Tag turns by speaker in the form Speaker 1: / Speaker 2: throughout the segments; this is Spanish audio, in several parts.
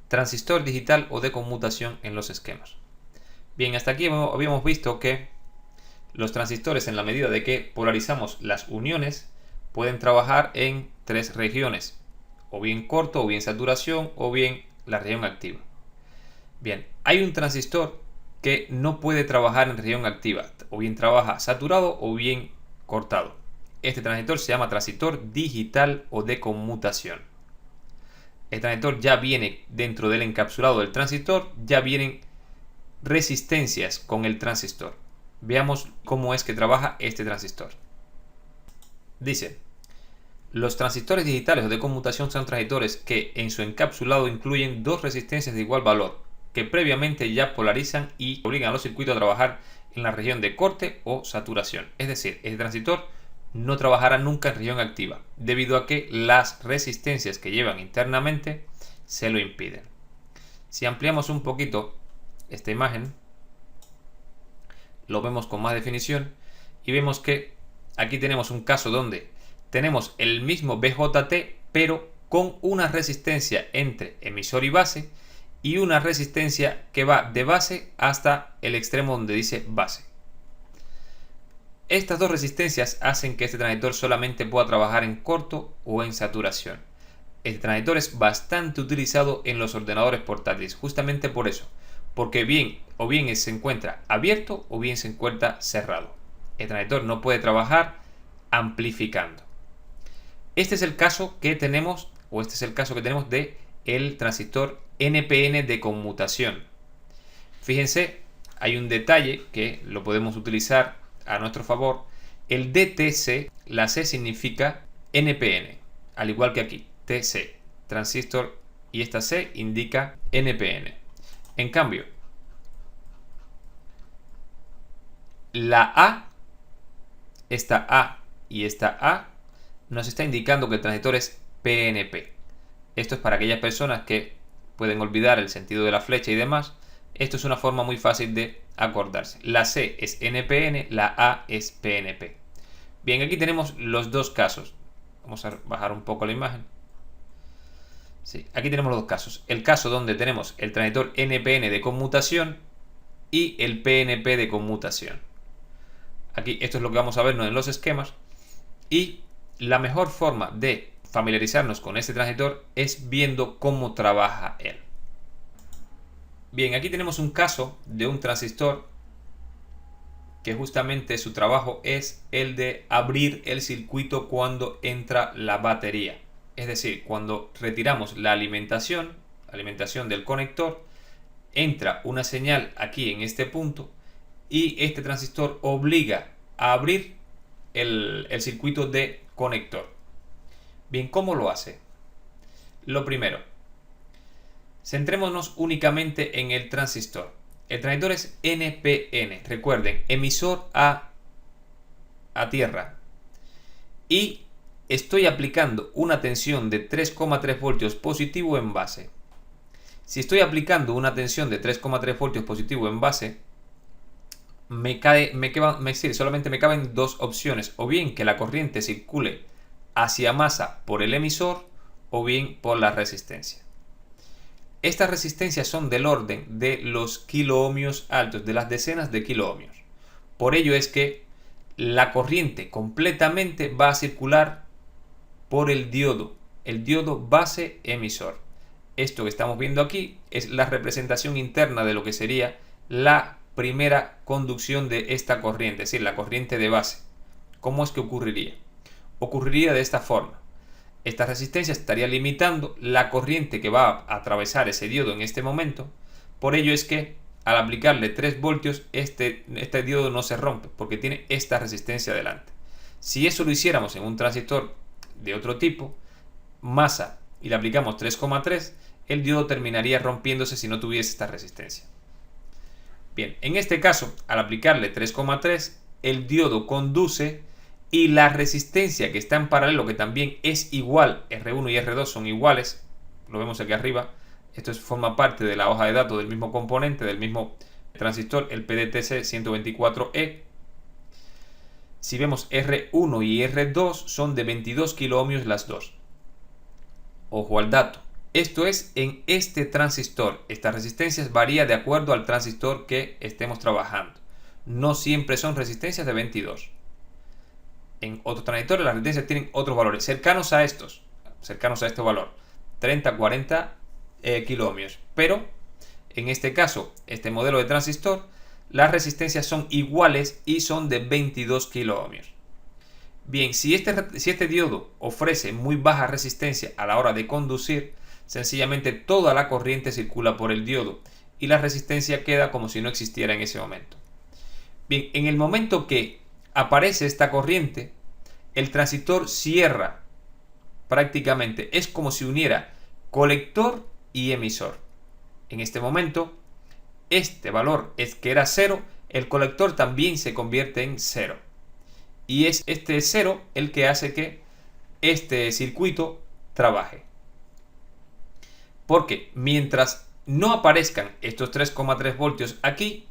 Speaker 1: transistor digital o de conmutación en los esquemas. Bien, hasta aquí habíamos visto que los transistores, en la medida de que polarizamos las uniones, pueden trabajar en tres regiones, o bien corto, o bien saturación, o bien la región activa. Bien, hay un transistor que no puede trabajar en región activa, o bien trabaja saturado o bien cortado. Este transistor se llama transistor digital o de conmutación. El transistor ya viene dentro del encapsulado del transistor, ya vienen resistencias con el transistor. Veamos cómo es que trabaja este transistor. Dice: los transistores digitales o de conmutación son transistores que en su encapsulado incluyen dos resistencias de igual valor, que previamente ya polarizan y obligan a los circuitos a trabajar en la región de corte o saturación. Es decir, el transistor no trabajará nunca en región activa, debido a que las resistencias que llevan internamente se lo impiden. Si ampliamos un poquito esta imagen, lo vemos con más definición y vemos que aquí tenemos un caso donde tenemos el mismo BJT, pero con una resistencia entre emisor y base y una resistencia que va de base hasta el extremo donde dice base. Estas dos resistencias hacen que este transistor solamente pueda trabajar en corto o en saturación. Este transistor es bastante utilizado en los ordenadores portátiles, justamente por eso, porque bien se encuentra abierto o bien se encuentra cerrado. El transistor no puede trabajar amplificando. Este es el caso que tenemos, de el transistor NPN de conmutación. Fíjense, hay un detalle que lo podemos utilizar a nuestro favor. El DTC, la C significa NPN, al igual que aquí, TC, transistor, y esta C indica NPN. En cambio, la A, esta A y esta A, nos está indicando que el transistor es PNP. Esto es para aquellas personas que pueden olvidar el sentido de la flecha y demás. Esto es una forma muy fácil de acordarse. La C es NPN, la A es PNP. Bien, aquí tenemos los dos casos. Vamos a bajar un poco la imagen. Sí, aquí tenemos los dos casos. El caso donde tenemos el transistor NPN de conmutación y el PNP de conmutación. Aquí esto es lo que vamos a ver en los esquemas. Y la mejor forma de familiarizarnos con este transistor es viendo cómo trabaja él. Bien, aquí tenemos un caso de un transistor que justamente su trabajo es el de abrir el circuito cuando entra la batería. Es decir, cuando retiramos la alimentación del conector, entra una señal aquí en este punto y este transistor obliga a abrir el circuito de conector. Bien, ¿cómo lo hace? Lo primero, centrémonos únicamente en el transistor. El transistor es NPN, recuerden, emisor a tierra. Y estoy aplicando una tensión de 3,3 voltios positivo en base. Si estoy aplicando una tensión de 3,3 voltios positivo en base, solamente me caben dos opciones, o bien que la corriente circule hacia masa por el emisor o bien por la resistencia. Estas resistencias son del orden de los kiloohmios altos, de las decenas de kiloohmios. Por ello es que la corriente completamente va a circular por el diodo base emisor. Esto que estamos viendo aquí es la representación interna de lo que sería la primera conducción de esta corriente, es decir, la corriente de base. ¿Cómo es que ocurriría? Ocurriría de esta forma. Esta resistencia estaría limitando la corriente que va a atravesar ese diodo en este momento. Por ello es que al aplicarle 3 voltios este diodo no se rompe porque tiene esta resistencia delante. Si eso lo hiciéramos en un transistor de otro tipo, masa, y le aplicamos 3,3, el diodo terminaría rompiéndose si no tuviese esta resistencia. Bien, en este caso, al aplicarle 3,3, el diodo conduce y la resistencia que está en paralelo, que también es igual, R1 y R2 son iguales, lo vemos aquí arriba, esto forma parte de la hoja de datos del mismo componente, del mismo transistor, el PDTC-124E. Si vemos R1 y R2 son de 22 kiloohmios las dos. Ojo al dato, Esto es en este transistor. Estas resistencias varían de acuerdo al transistor que estemos trabajando. No siempre son resistencias de 22. En otros transistores las resistencias tienen otros valores cercanos a estos, cercanos a este valor, 30-40 kiloohmios. Pero en este caso, este modelo de transistor, las resistencias son iguales y son de 22 kiloohmios. Bien, si este diodo ofrece muy baja resistencia a la hora de conducir, sencillamente toda la corriente circula por el diodo y la resistencia queda como si no existiera en ese momento. Bien, en el momento que aparece esta corriente, el transistor cierra prácticamente. Es como si uniera colector y emisor. En este momento, este valor es que era 0, el colector también se convierte en 0. Y es este 0 el que hace que este circuito trabaje. Porque mientras no aparezcan estos 3,3 voltios aquí,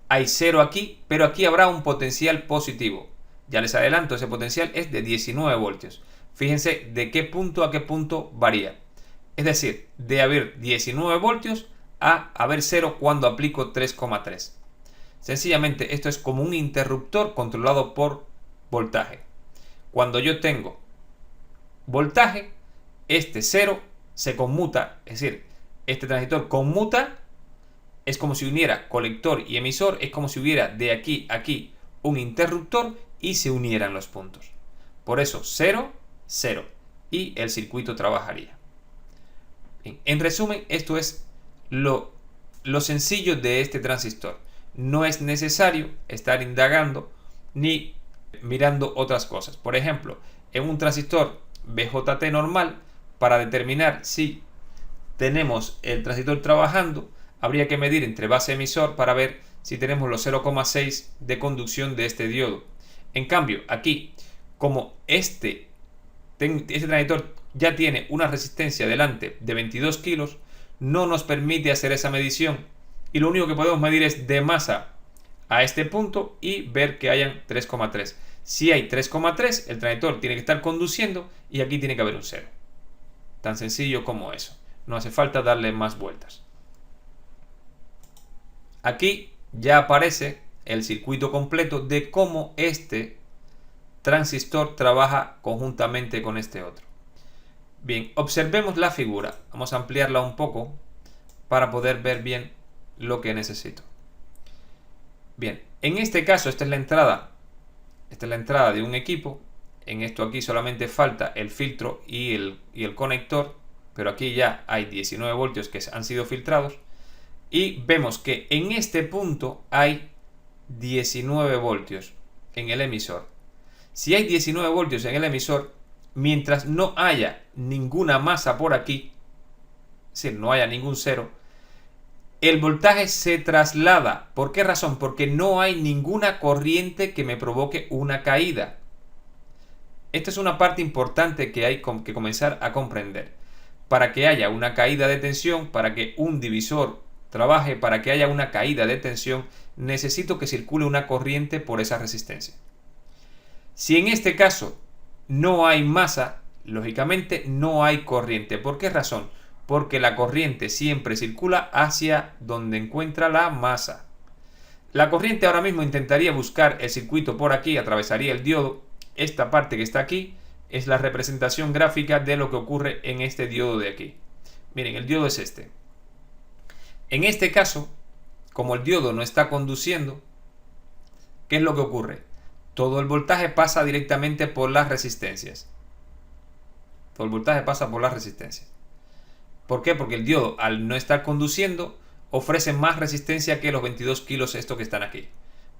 Speaker 1: hay 0 aquí, pero aquí habrá un potencial positivo. Ya les adelanto, ese potencial es de 19 voltios. Fíjense de qué punto a qué punto varía. Es decir, de haber 19 voltios a haber 0 cuando aplico 3,3. Sencillamente esto es como un interruptor controlado por voltaje. Cuando yo tengo voltaje, este 0 se conmuta, es decir, este transistor conmuta. Es como si uniera colector y emisor, es como si hubiera de aquí a aquí un interruptor y se unieran los puntos. Por eso 0, 0 y el circuito trabajaría. Bien, en resumen, esto es lo sencillo de este transistor. No es necesario estar indagando ni mirando otras cosas. Por ejemplo, en un transistor BJT normal, para determinar si tenemos el transistor trabajando, habría que medir entre base y emisor para ver si tenemos los 0,6 de conducción de este diodo. En cambio, aquí, como este transistor ya tiene una resistencia delante de 22 kilos, no nos permite hacer esa medición. Y lo único que podemos medir es de masa a este punto y ver que hayan 3,3. Si hay 3,3, el transistor tiene que estar conduciendo y aquí tiene que haber un 0. Tan sencillo como eso. No hace falta darle más vueltas. Aquí ya aparece el circuito completo de cómo este transistor trabaja conjuntamente con este otro. Bien, observemos la figura. Vamos a ampliarla un poco para poder ver bien lo que necesito. Bien, en este caso esta es la entrada. Esta es la entrada de un equipo. En esto aquí solamente falta el filtro y el conector, pero aquí ya hay 19 voltios que han sido filtrados. Y vemos que en este punto hay 19 voltios en el emisor. Si hay 19 voltios en el emisor, mientras no haya ninguna masa por aquí, es decir, no haya ningún 0, el voltaje se traslada. ¿Por qué razón? Porque no hay ninguna corriente que me provoque una caída. Esta es una parte importante que hay que comenzar a comprender. Para que haya una caída de tensión, para que un divisor trabaje, para que haya una caída de tensión, necesito que circule una corriente por esa resistencia. Si en este caso no hay masa, lógicamente no hay corriente. ¿Por qué razón? Porque la corriente siempre circula hacia donde encuentra la masa. La corriente ahora mismo intentaría buscar el circuito por aquí, atravesaría el diodo. Esta parte que está aquí es la representación gráfica de lo que ocurre en este diodo de aquí. Miren, el diodo es este. En este caso, como el diodo no está conduciendo, ¿qué es lo que ocurre? Todo el voltaje pasa directamente por las resistencias. Todo el voltaje pasa por las resistencias. ¿Por qué? Porque el diodo, al no estar conduciendo, ofrece más resistencia que los 22 kilos estos que están aquí.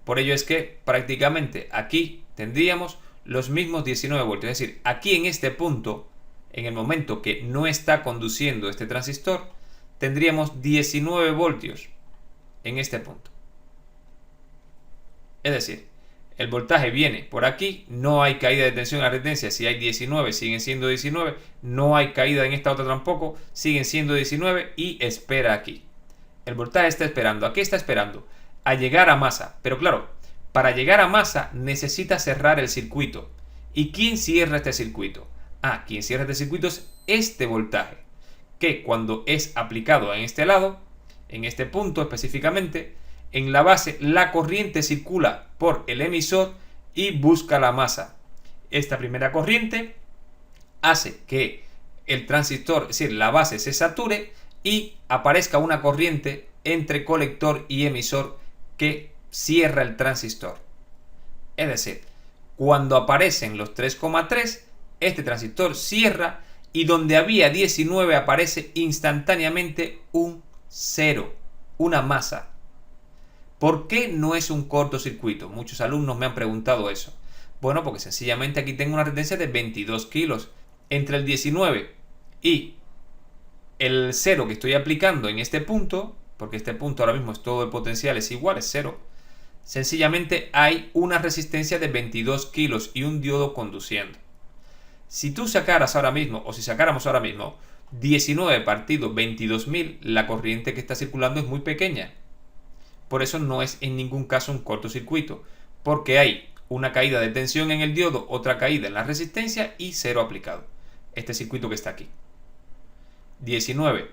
Speaker 1: Por ello es que prácticamente aquí tendríamos los mismos 19 voltios. Es decir, aquí en este punto, en el momento que no está conduciendo este transistor, tendríamos 19 voltios en este punto. Es decir, el voltaje viene por aquí, no hay caída de tensión en la resistencia. Si hay 19, siguen siendo 19, no hay caída en esta otra tampoco, siguen siendo 19 y espera aquí. El voltaje está esperando. ¿A qué está esperando? A llegar a masa. Pero claro, para llegar a masa necesita cerrar el circuito. ¿Y quién cierra este circuito? Quien cierra este circuito es este voltaje. que cuando es aplicado en este lado, en este punto específicamente, en la base la corriente circula por el emisor y busca la masa. Esta primera corriente hace que el transistor, es decir, la base se sature y aparezca una corriente entre colector y emisor que cierra el transistor. Es decir, cuando aparecen los 3,3, este transistor cierra y donde había 19 aparece instantáneamente un 0, una masa. ¿Por qué no es un cortocircuito? Muchos alumnos me han preguntado eso. Bueno, porque sencillamente aquí tengo una resistencia de 22 kilos. Entre el 19 y el 0 que estoy aplicando en este punto, porque este punto ahora mismo es todo el potencial es igual, es 0, sencillamente hay una resistencia de 22 kilos y un diodo conduciendo. Si tú sacaras ahora mismo, o si sacáramos ahora mismo, 19 partido 22.000, la corriente que está circulando es muy pequeña. Por eso no es en ningún caso un cortocircuito, porque hay una caída de tensión en el diodo, otra caída en la resistencia y 0 aplicado. Este circuito que está aquí. 19,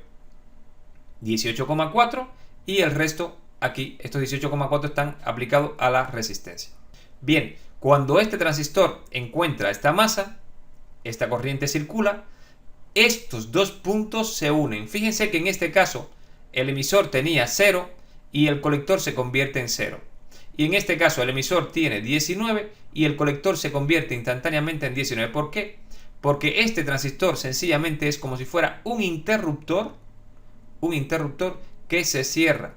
Speaker 1: 18,4 y el resto aquí, estos 18,4 están aplicados a la resistencia. Bien, cuando este transistor encuentra esta masa, esta corriente circula, estos dos puntos se unen. Fíjense que en este caso el emisor tenía 0 y el colector se convierte en 0. Y en este caso el emisor tiene 19 y el colector se convierte instantáneamente en 19. ¿Por qué? Porque este transistor sencillamente es como si fuera un interruptor que se cierra.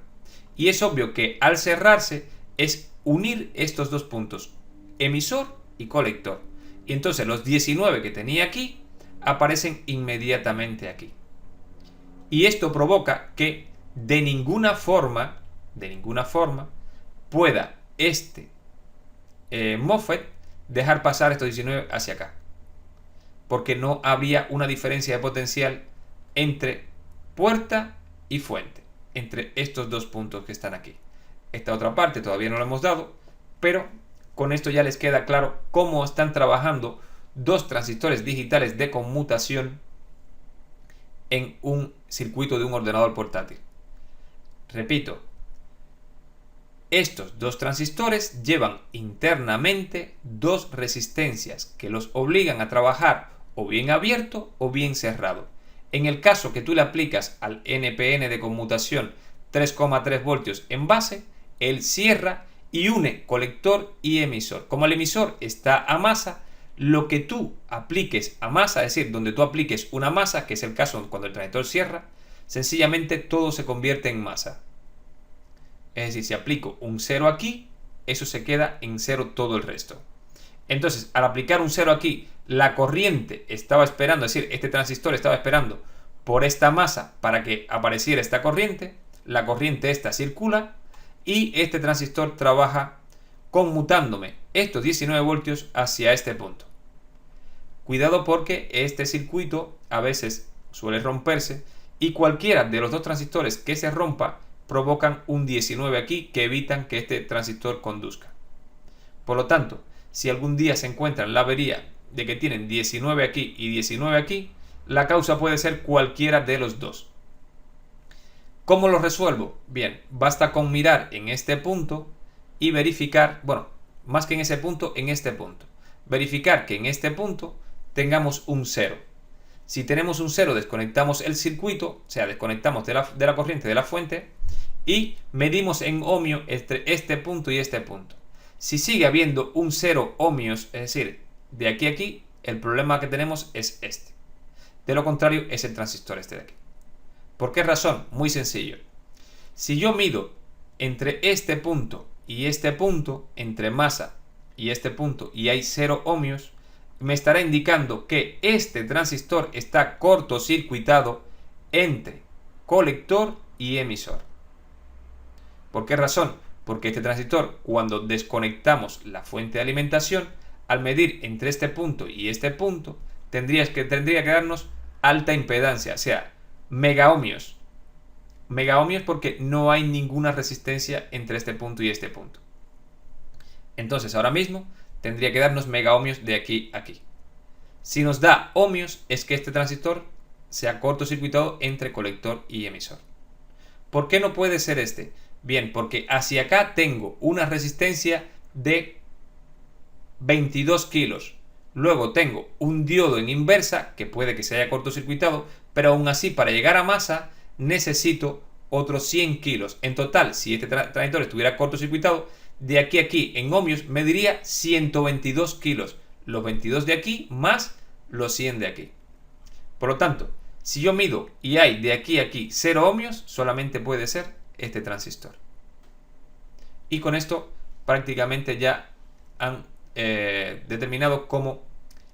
Speaker 1: Y es obvio que al cerrarse es unir estos dos puntos, emisor y colector. Y entonces los 19 que tenía aquí aparecen inmediatamente aquí. Y esto provoca que de ninguna forma pueda este MOSFET dejar pasar estos 19 hacia acá. Porque no habría una diferencia de potencial entre puerta y fuente, entre estos dos puntos que están aquí. Esta otra parte todavía no la hemos dado, pero con esto ya les queda claro cómo están trabajando dos transistores digitales de conmutación en un circuito de un ordenador portátil. Repito, estos dos transistores llevan internamente dos resistencias que los obligan a trabajar o bien abierto o bien cerrado. En el caso que tú le aplicas al NPN de conmutación 3,3 voltios en base, él cierra y une colector y emisor. Como el emisor está a masa, lo que tú apliques a masa, es decir, donde tú apliques una masa, que es el caso cuando el transistor cierra, sencillamente todo se convierte en masa. Es decir, si aplico un 0 aquí, eso se queda en 0 todo el resto. Entonces, al aplicar un 0 aquí, la corriente estaba esperando, es decir, este transistor estaba esperando por esta masa para que apareciera esta corriente. La corriente esta circula y este transistor trabaja conmutándome estos 19 voltios hacia este punto. Cuidado porque este circuito a veces suele romperse y cualquiera de los dos transistores que se rompa provocan un 19 aquí que evitan que este transistor conduzca. Por lo tanto, si algún día se encuentran la avería de que tienen 19 aquí y 19 aquí, la causa puede ser cualquiera de los dos. ¿Cómo lo resuelvo? Bien, basta con mirar en este punto y verificar, bueno, más que en ese punto, en este punto. Verificar que en este punto tengamos un 0. Si tenemos un 0, desconectamos el circuito, o sea, desconectamos de la corriente de la fuente y medimos en ohmio entre este punto y este punto. Si sigue habiendo un 0 ohmios, es decir, de aquí a aquí, el problema que tenemos es este. De lo contrario, es el transistor este de aquí. ¿Por qué razón? Muy sencillo. Si yo mido entre este punto y este punto, entre masa y este punto, y hay 0 ohmios, me estará indicando que este transistor está cortocircuitado entre colector y emisor. ¿Por qué razón? Porque este transistor, cuando desconectamos la fuente de alimentación, al medir entre este punto y este punto, tendría que darnos alta impedancia, o sea, megaohmios. Megaohmios porque no hay ninguna resistencia entre este punto y este punto. Entonces, ahora mismo tendría que darnos megaohmios de aquí a aquí. Si nos da ohmios, es que este transistor sea cortocircuitado entre colector y emisor. ¿Por qué no puede ser este? Bien, porque hacia acá tengo una resistencia de 22 kilos. Luego tengo un diodo en inversa que puede que se haya cortocircuitado, pero aún así para llegar a masa necesito otros 100 kilos. En total, si este transistor estuviera cortocircuitado, de aquí a aquí en ohmios me diría 122 kilos. Los 22 de aquí más los 100 de aquí. Por lo tanto, si yo mido y hay de aquí a aquí 0 ohmios, solamente puede ser este transistor. Y con esto prácticamente ya han determinado cómo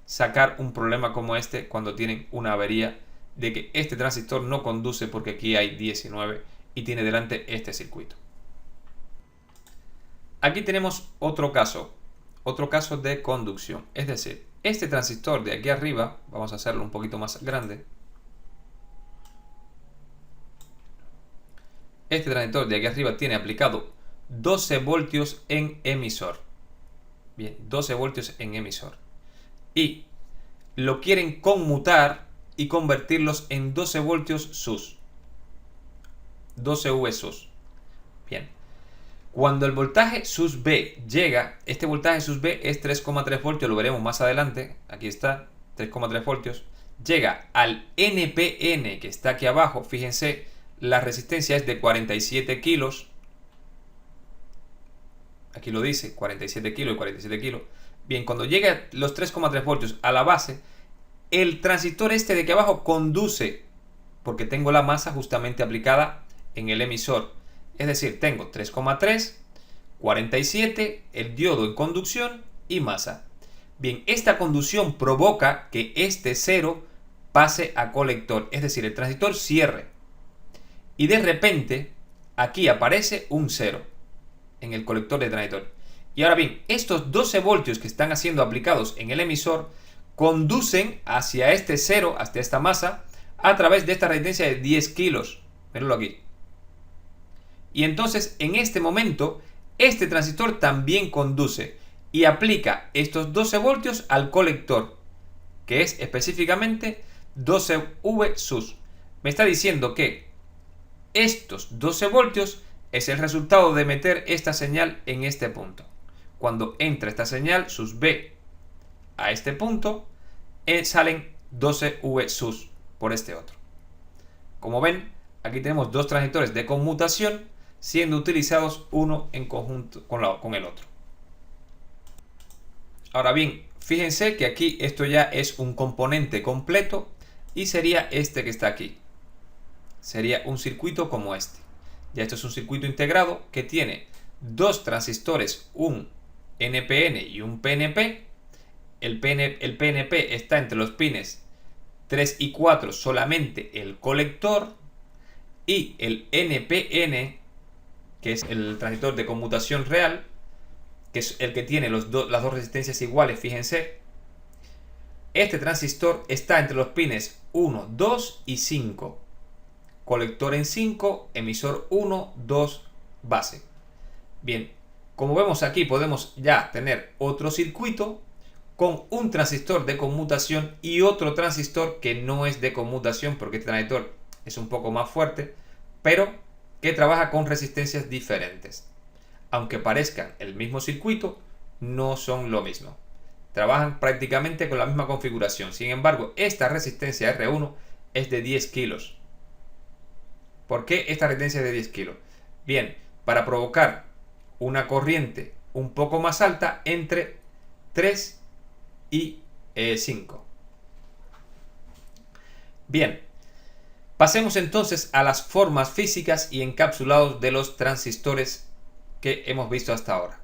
Speaker 1: sacar un problema como este cuando tienen una avería de que este transistor no conduce porque aquí hay 19 y tiene delante este circuito. Aquí tenemos otro caso de conducción, es decir, este transistor de aquí arriba, vamos a hacerlo un poquito más grande. Este transistor de aquí arriba tiene aplicado 12 voltios en emisor. Bien, 12 voltios en emisor. Y lo quieren conmutar y convertirlos en 12 voltios sus. 12 V sus. Bien. Cuando el voltaje sus B llega, este voltaje sus B es 3,3 voltios, lo veremos más adelante. Aquí está, 3,3 voltios. Llega al NPN que está aquí abajo. Fíjense, la resistencia es de 47 kilos. Aquí lo dice, 47 kilos y 47 kilos. Bien, cuando llega los 3,3 voltios a la base, el transistor este de aquí abajo conduce, porque tengo la masa justamente aplicada en el emisor. Es decir, tengo 3,3, 47, el diodo en conducción y masa. Bien, esta conducción provoca que este 0 pase a colector, es decir, el transistor cierre. Y de repente, aquí aparece un 0 en el colector de transistor. Y ahora bien, estos 12 voltios que están siendo aplicados en el emisor conducen hacia este 0, hasta esta masa, a través de esta resistencia de 10 kilos. Mírenlo aquí. Y entonces, en este momento, este transistor también conduce y aplica estos 12 voltios al colector, que es específicamente 12V sus. Me está diciendo que estos 12 voltios es el resultado de meter esta señal en este punto. Cuando entra esta señal sus B a este punto, salen 12V sus por este otro. Como ven, aquí tenemos dos transistores de conmutación siendo utilizados uno en conjunto con el otro. Ahora bien, fíjense que aquí esto ya es un componente completo y sería este que está aquí. Sería un circuito como este. Ya esto es un circuito integrado que tiene dos transistores, un NPN y un PNP. El PNP está entre los pines 3 y 4, solamente el colector. Y el NPN, que es el transistor de conmutación real, que es el que tiene las dos resistencias iguales, fíjense. Este transistor está entre los pines 1, 2 y 5. Colector en 5, emisor 1, 2, base. Bien, como vemos aquí podemos ya tener otro circuito con un transistor de conmutación y otro transistor que no es de conmutación porque este transistor es un poco más fuerte, pero que trabaja con resistencias diferentes. Aunque parezcan el mismo circuito, no son lo mismo. Trabajan prácticamente con la misma configuración. Sin embargo, esta resistencia R1 es de 10 kilos. ¿Por qué esta resistencia es de 10 kilos? Bien, para provocar una corriente un poco más alta entre 3 y 5. Bien, pasemos entonces a las formas físicas y encapsulados de los transistores que hemos visto hasta ahora.